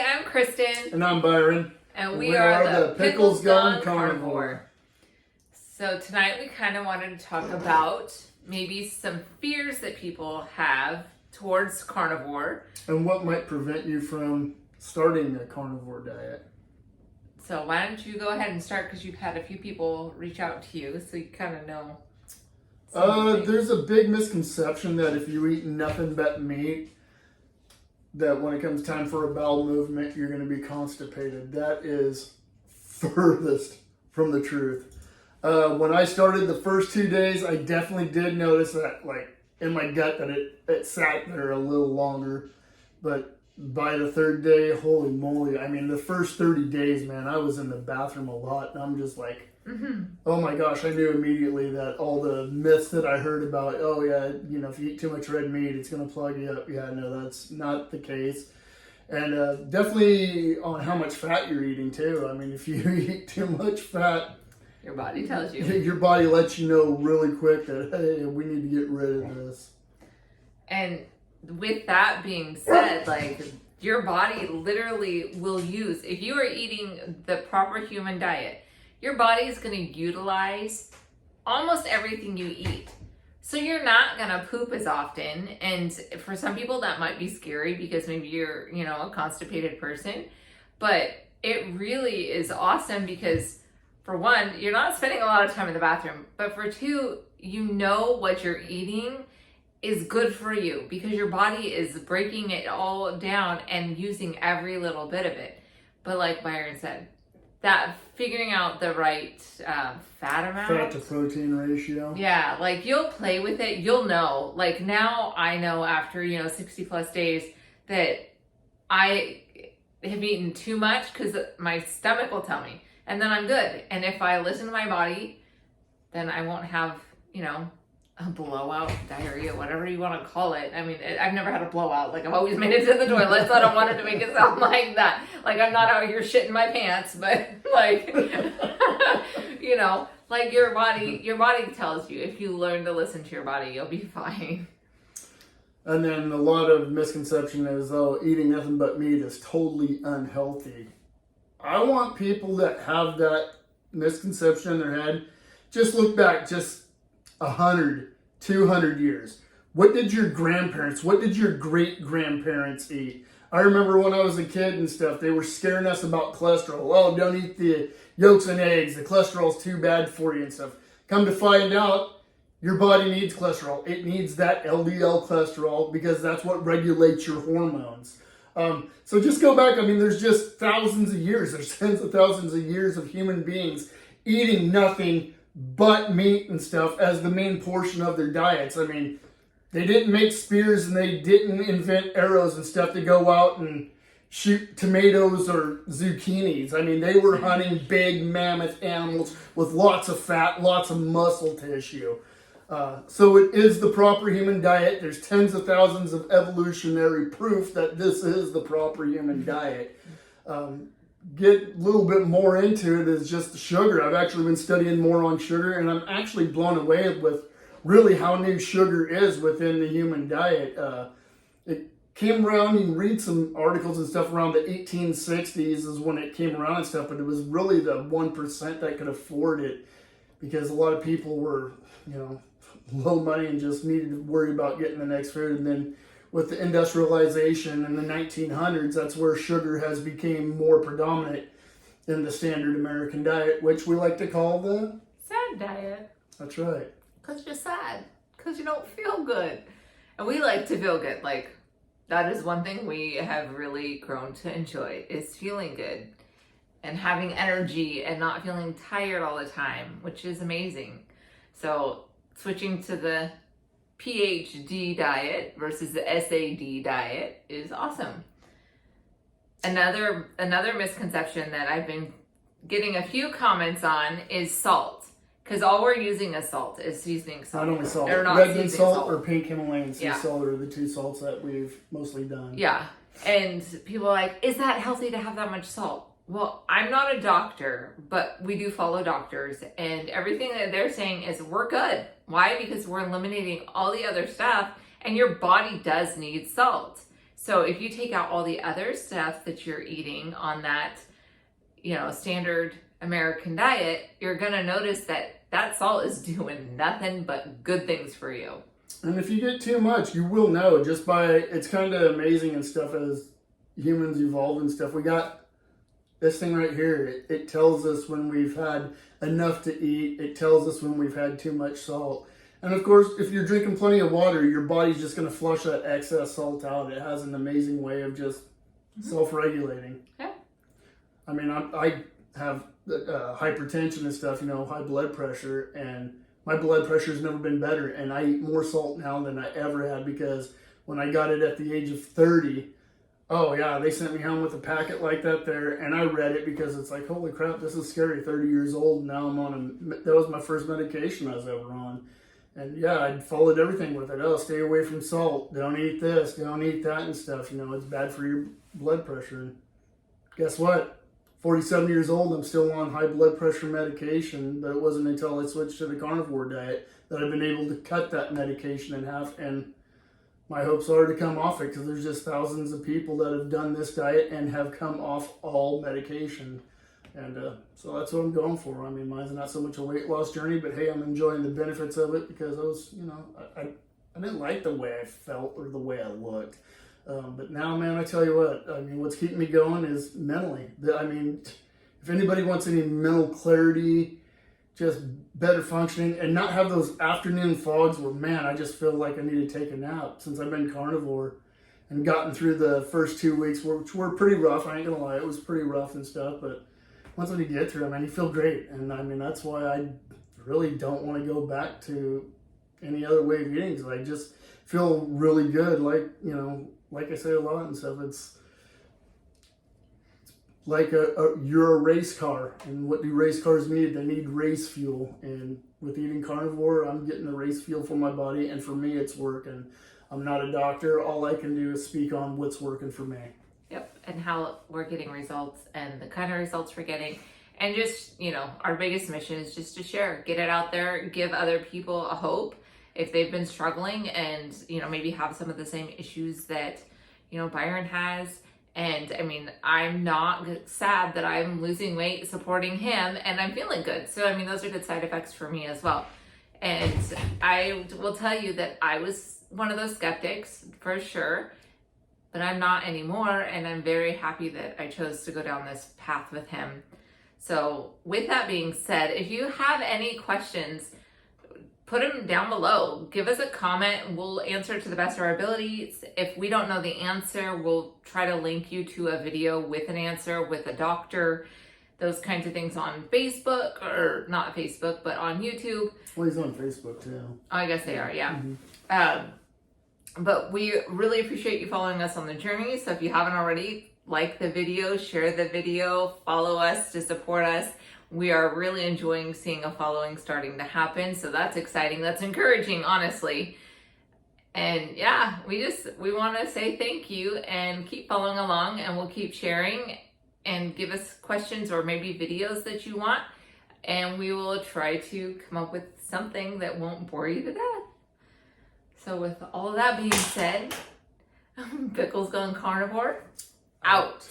Hi, I'm Kristen. And I'm Byron. And we are the Pickles Gone Carnivore. So tonight we kind of wanted to talk about maybe some fears that people have towards carnivore. And what might prevent you from starting a carnivore diet. So why don't you go ahead and start, because you've had a few people reach out to you, so you kind of know. There's a big misconception that if you eat nothing but meat, that when it comes time for a bowel movement, you're going to be constipated. That is furthest from the truth. When I started the first 2 days, I definitely did notice that, like, in my gut, that it sat there a little longer. But by the third day, holy moly, I mean, the first 30 days, man, I was in the bathroom a lot, and I'm just like, oh my gosh, I knew immediately that all the myths that I heard about, oh yeah, you know, if you eat too much red meat, it's going to plug you up. Yeah, no, that's not the case. And definitely on how much fat you're eating too. I mean, if you eat too much fat, your body tells you. Your body lets you know really quick that, hey, we need to get rid of this. And with that being said, like, your body literally will use, if you are eating the proper human diet, your body is going to utilize almost everything you eat. So you're not going to poop as often. And for some people that might be scary because maybe you're, you know, a constipated person. But it really is awesome because, for one, you're not spending a lot of time in the bathroom. But for two, you know what you're eating is good for you because your body is breaking it all down and using every little bit of it. But like Byron said, that figuring out the right fat amount. Fat to protein ratio. Yeah, like you'll play with it. You'll know. Like now I know after, 60 plus days that I have eaten too much because my stomach will tell me. And then I'm good. And if I listen to my body, then I won't have, a blowout, diarrhea, whatever you want to call it. I mean, I've never had a blowout. Like, I've always made it to the toilet, so I don't want it to make it sound like that. Like, I'm not out here shitting my pants, but like, like your body tells you. If you learn to listen to your body, you'll be fine. And then a lot of misconception is, eating nothing but meat is totally unhealthy. I want people that have that misconception in their head, just look back just 100, 200 years. What did your grandparents, what did your great-grandparents eat? I remember when I was a kid and stuff, they were scaring us about cholesterol. Oh, don't eat the yolks and eggs. The cholesterol's too bad for you and stuff. Come to find out, your body needs cholesterol. It needs that LDL cholesterol because that's what regulates your hormones. So just go back. I mean, there's just thousands of years. There's tens of thousands of years of human beings eating nothing but meat and stuff as the main portion of their diets. I mean, they didn't make spears and they didn't invent arrows and stuff to go out and shoot tomatoes or zucchinis. I mean, they were hunting big mammoth animals with lots of fat, lots of muscle tissue. So it is the proper human diet. There's tens of thousands of evolutionary proof that this is the proper human diet. Get a little bit more into it is just the sugar. I've actually been studying more on sugar, and I'm actually blown away with really how new sugar is within the human diet. It came around, you can read some articles and stuff around the 1860s is when it came around and stuff, but it was really the 1% that could afford it because a lot of people were, low money and just needed to worry about getting the next food. And then with the industrialization in the 1900s, that's where sugar has become more predominant in the standard American diet, which we like to call the sad diet. That's right. Because you're sad. Because you don't feel good. And we like to feel good. Like, that is one thing we have really grown to enjoy, is feeling good and having energy and not feeling tired all the time, which is amazing. So switching to the PhD diet versus the SAD diet is awesome. Another misconception that I've been getting a few comments on is salt. Because all we're using is salt, is seasoning salt. Not only salt. Or not Red salt or pink Himalayan sea salt are the two salts that we've mostly done. Yeah. And people are like, is that healthy to have that much salt? Well, I'm not a doctor, but we do follow doctors, and everything that they're saying is we're good. Why? Because we're eliminating all the other stuff, and your body does need salt. So if you take out all the other stuff that you're eating on that, standard American diet, you're going to notice that that salt is doing nothing but good things for you. And if you get too much, you will know just by, it's kind of amazing and stuff as humans evolve and stuff. We got this thing right here. It tells us when we've had enough to eat. It tells us when we've had too much salt. And of course, if you're drinking plenty of water, your body's just going to flush that excess salt out. It has an amazing way of just self-regulating. Yeah. I mean, I have hypertension and stuff, high blood pressure, and my blood pressure has never been better. And I eat more salt now than I ever had, because when I got it at the age of 30, oh yeah, they sent me home with a packet like that there, and I read it because it's like, holy crap, this is scary. 30 years old, now I'm on that was my first medication I was ever on. And yeah, I followed everything with it. Oh, stay away from salt. Don't eat this. Don't eat that and stuff. It's bad for your blood pressure. And guess what? 47 years old, I'm still on high blood pressure medication, but it wasn't until I switched to the carnivore diet that I've been able to cut that medication in half. And my hopes are to come off it, because there's just thousands of people that have done this diet and have come off all medication. And so that's what I'm going for. I mean, mine's not so much a weight loss journey, but hey, I'm enjoying the benefits of it, because I was, I didn't like the way I felt or the way I looked. But now, man, I tell you what, I mean, what's keeping me going is mentally. I mean, if anybody wants any mental clarity, just better functioning, and not have those afternoon fogs where, man, I just feel like I need to take a nap. Since I've been carnivore and gotten through the first 2 weeks, which were pretty rough, I ain't gonna lie, it was pretty rough and stuff, but once you get through it, man, you feel great. And I mean, that's why I really don't want to go back to any other way of eating, because I just feel really good. Like I say a lot and stuff, it's like you're a race car, and what do race cars need? They need race fuel. And with eating carnivore, I'm getting the race fuel for my body, and for me, it's working. I'm not a doctor. All I can do is speak on what's working for me. Yep, and how we're getting results and the kind of results we're getting. And just, our biggest mission is just to share, get it out there, give other people a hope if they've been struggling and, maybe have some of the same issues that, Byron has. And I mean, I'm not sad that I'm losing weight supporting him, and I'm feeling good. So, I mean, those are good side effects for me as well. And I will tell you that I was one of those skeptics for sure, but I'm not anymore, and I'm very happy that I chose to go down this path with him. So with that being said, if you have any questions, put them down below. Give us a comment. We'll answer to the best of our abilities. If we don't know the answer, we'll try to link you to a video with an answer with a doctor, those kinds of things on Facebook, or not Facebook, but on YouTube. Well, he's on Facebook too. Oh, I guess they are, yeah. Mm-hmm. But we really appreciate you following us on the journey. So if you haven't already, like the video, share the video, follow us to support us. We are really enjoying seeing a following starting to happen. So that's exciting. That's encouraging, honestly. And yeah, we want to say thank you and keep following along, and we'll keep sharing, and give us questions or maybe videos that you want. And we will try to come up with something that won't bore you to death. So with all of that being said, Pickles Gone Carnivore, out.